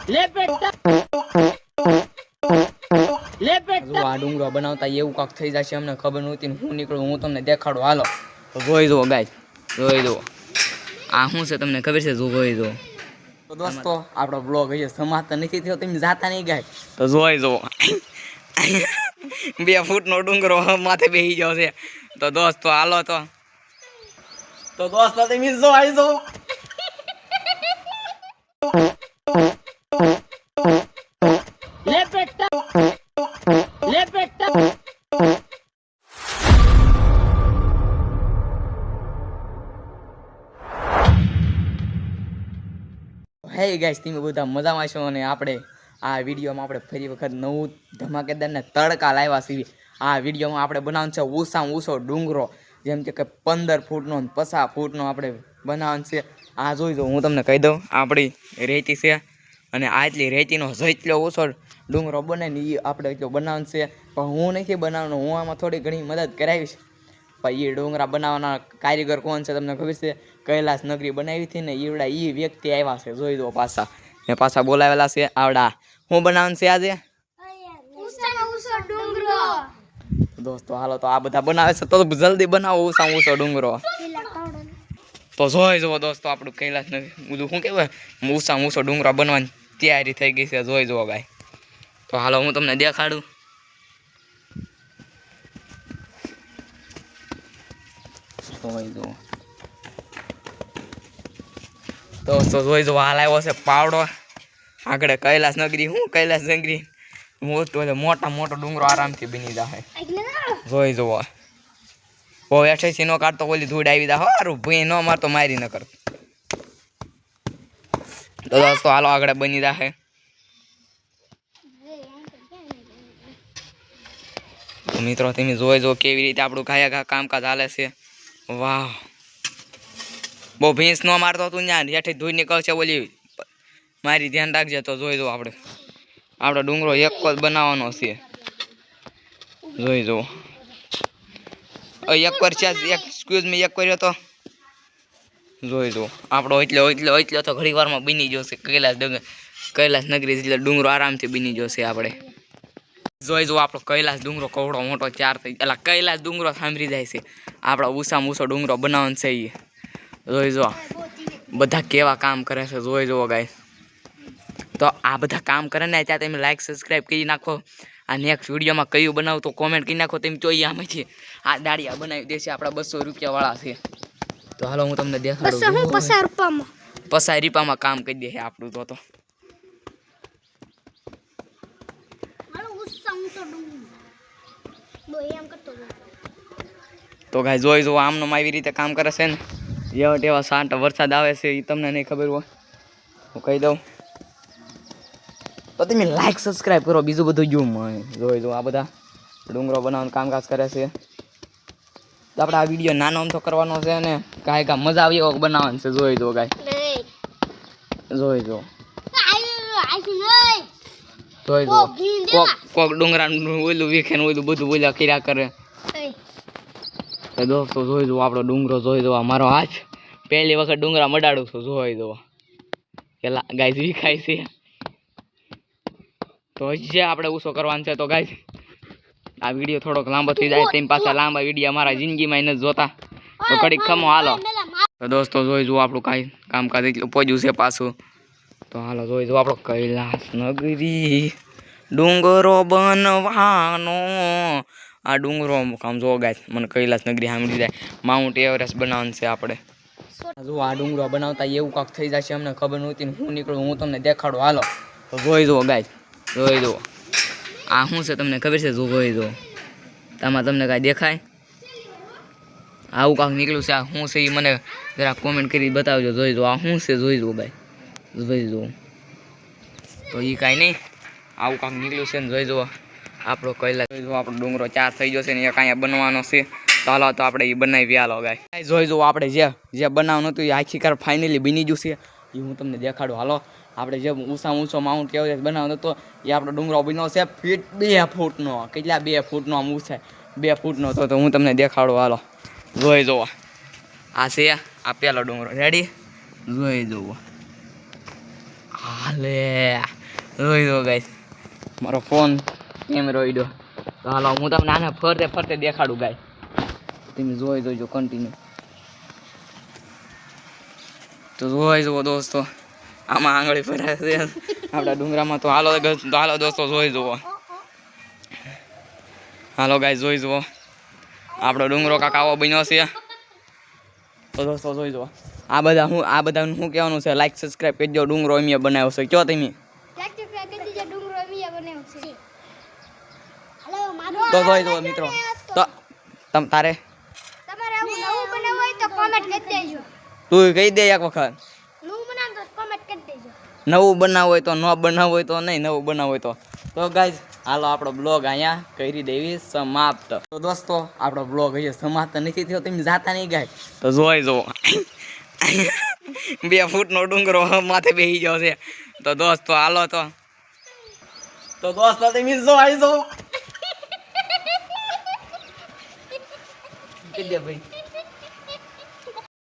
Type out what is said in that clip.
લે બેટા લે બેટા આ ડુંગરો બનાવતા એવું કાક થઈ જશે અમને ખબર નહોતી ને હું નીકળું હું તમને દેખાડું હાલો તો જોઈ જુઓ ગાય જોઈ જુઓ આ શું છે તમને ખબર છે જોઈ જુઓ તો દોસ્તો આપણો બ્લોગ હજી સમાપ્ત નથી થયો તમે જાતા નહીં ગાય તો જોઈ જુઓ 2 ફૂટનો ડુંગરો માથે બેસી ગયો છે તો દોસ્તો હાલો તો દોસ્તો તમે જોઈ જુઓ લે બેટા લે બેટા હે ગાઈસ તમે બધા મજામાં છો અને આપણે આ વિડીયોમાં આપણે ફરી વખત નવું ધમાકેદારને તડકા લાવ્યા છીએ આ વિડીયોમાં આપણે બનાવવાનું છે ઊંચામાં ઊંચો ડુંગરો જેમ કે 15 ફૂટનો 50 ફૂટનો આપણે બનાવવાનું છે આ જોઈ જો હું તમને કહી દઉં આપણી રેતી છે અને આટલી રેતીનો જેટલો ઊંચો ડુંગરો બને ને એ આપણે એટલો બનાવવાનું છે પણ હું નથી બનાવવાનો હું આમાં થોડી ઘણી મદદ કરાવીશ પણ એ ડુંગરા બનાવવાના કારીગર કોણ છે તમને ખબર છે કૈલાસ નગરી બનાવી હતી ને એવડા એ વ્યક્તિ આવ્યા છે જોઈ દો પાછા એ પાછા બોલાવેલા છે આવડા હું બનાવવાનું છે આજે દોસ્તો હાલો તો આ બધા બનાવે છે તો જલ્દી બનાવો ઊંચા ઊંચો ડુંગરો તો જોઈ જુઓ દોસ્તો આપણું કૈલાસ નગરી બધું શું કહેવાય ઊંચા ઊંચો ડુંગરો બનવાની તૈયારી થઈ ગઈ છે જોઈ જુઓ ગાય તો હાલો હું તમને દેખાડું જોઈ જુઓ દોસ્તો જોઈ જુઓ હાલ આવ્યો છે પાવડો આગળ કૈલાસ નગરી હું કૈલાસ નગરી મોટા મોટો ડુંગરો આરામથી બની જાય જોઈ જુઓ બહુ એઠેથી નો કાઢતો ઓલી ધૂળ આવી જાય સારું ભાઈ ન મારતો મારી ન કર તો દોસ્તો હાલો આગળ બની જાય મિત્રો તમે જોઈ જો કેવી રીતે આપણું ઘાયા કામકાજ હાલે છે વાહ બહુ ભેંસ ન મારતો તું ત્યાં હેઠે ધૂળ નીકળશે ઓલી મારી ધ્યાન રાખજે તો જોઈ જો આપણો ડુંગરો એક જ બનાવવાનો છે જોઈ જુઓ એક વાર છે એક્સક્યુઝ મી એક કર્યો તો જોઈ જુઓ આપણો એટલો તો ઘણી વારમાં બની જશે કૈલાસ નગરી એટલે ડુંગરો આરામથી બની જશે આપણે જોઈ જુઓ આપણો કૈલાસ ડુંગરો કવડો મોટો ચાર થઈ એટલે કૈલાસ ડુંગરો સાંભળી જાય છે આપણો ઊંચામાં ઊંચો ડુંગરો બનાવવાનો છે એ જોઈ જુઓ બધા કેવા કામ કરે છે જોઈ જુઓ ગાય તો આ બધા કામ કરે ને ત્યાં તમે લાઈક સબસ્ક્રાઈબ કરી નાખો આ નેક્સ્ટ વિડીયોમાં કયું બનાવું તો કોમેન્ટ કરી નાખો તમે જોઈએ આમાંથી આ દાળિયા બનાવી દેશે આપણા 200 રૂપિયાવાળા છે તો હાલો હું તમને દેખાડું 50 રૂપિયામાં કામ કરી દે આપણું તો ગાય જોઈ જુઓ આમનો આવી રીતે કામ કરે છે ને એવા સાંટા વરસાદ આવે છે એ તમને નહીં ખબર હોય હું કહી દઉં તો તમે લાઈક સબસ્ક્રાઈબ કરો બીજું બધું જોઈ જો આ બધા ડુંગરો બનાવવાનું કામકાજ કરે છે તો આપણે આ વિડીયો નાનો આમ તો કરવાનો છે ને કાંઈ કાંઈ મજા આવી એવો બનાવવાનું છે જોઈ જો ગાય જોઈ જો કોક ડુંગરાનું ઓલું વીખે ને ઓલું બધું બોલ્યા કર્યા કરે દોસ્તો જોઈ જો આપણો ડુંગરો જોઈ જો મારો હાથ પહેલી વખત ડુંગરા મડાડું છું જોઈ જો પેલા ગાય વીખાય છે તો હજી આપણે ઊંચો કરવાનો છે તો ગાય આ વિડીયો થોડોક લાંબો થઈ જાય તેમ પાછા લાંબા વિડીયો અમારા જિંદગીમાં નથી જોતા તો કડીક ખમો હાલો તો દોસ્તો જોઈ જુઓ આપણું કાંઈ કામકાજ એટલું પહોંચ્યું છે પાછું તો હાલો જોઈ જુઓ આપણો કૈલાસ નગરી ડુંગરો બનવાનો આ ડુંગરો કામ જોવો ગાય મને કૈલાસ નગરી સાંભળી જાય માઉન્ટ એવરેસ્ટ બનાવવાનું છે આપણે જો આ ડુંગરો બનાવતા એવું કાંક થઈ જશે અમને ખબર નહોતી ને હું નીકળું હું તમને દેખાડું હાલો તો જોઈ જુઓ ગાય જોઈ જુઓ આ શું છે તમને ખબર છે જોઈ જુઓ તમને કાંઈ દેખાય આવું કાંક નીકળ્યું છે આ શું છે એ મને જરા કોમેન્ટ કરી બતાવજો જોઈ જુઓ આ શું છે જોઈ જુઓ ગાય જોઈ જુઓ તો એ કાંઈ નહીં આવું કાંક નીકળ્યું છે ને જોઈ જુઓ આપણો કૈલાસ જોઈ જુઓ આપણો ડુંગરો 4 થઈ જશે ને એક અહીંયા બનવાનો છે તો હાલો તો આપણે એ બનાવી હાલો ગાય જોઈ જુઓ આપણે જે બનાવવાનું હતું એ આખીકાર ફાઇનલી બની ગયું છે એ હું તમને દેખાડું હાલો આપણે જે ઊંચો માઉન્ટ એવરેસ્ટ બનાવવાનો હતો એ આપણો ડુંગરો બન્યો છે 2 ફૂટનો કેટલા 2 ફૂટનો આમ ઊંચાઈ 2 ફૂટનો હતો તો હું તમને દેખાડું હાલો જોઈ જુઓ આ છે આ પેલો ડુંગરો રેડી જોઈ જુઓ આ લે જોઈ દો ગાઈસ મારો ફોન કેમેરો ઈડો તો હાલો હું તમને આને ફરતે ફરતે દેખાડું ગાય તમે જોઈ જોજો કન્ટિન્યુ તો જોઈ જુઓ દોસ્તો આમાં આંગળી ભરાય છે આપણા ડુંગરામાં તો હાલો દોસ્તો જોઈ જુઓ હાલો ગાય જોઈ જુઓ આપણો ડુંગરો કાંક આવો બન્યો છે તો દોસ્તો જોઈ જુઓ આ બધાનું શું કહેવાનું છે લાઈક સબસ્ક્રાઇબ કરી દો ડુંગરો એમ બનાવ્યો છે કયો તમે તો જોઈ જુઓ મિત્રો તો તારે તું કહી દે એક વખત નવું બનાવવું હોય તો ન બનાવવું હોય તો નહીં નવું બનાવવું હોય તો ગાઈઝ હાલો આપણો બ્લોગ અહીંયા કરી દેવી સમાપ્ત તો દોસ્તો આપણો બ્લોગ અહીંયા સમાપ્ત નથી થયો તમે જાતા નહીં ગાય તો જોઈ જુઓ 2 ફૂટનો ડુંગરો માથે બેસી ગયો છે તો દોસ્તો હાલો તો દોસ્તો તમે જોઈ જો કે દે ભાઈ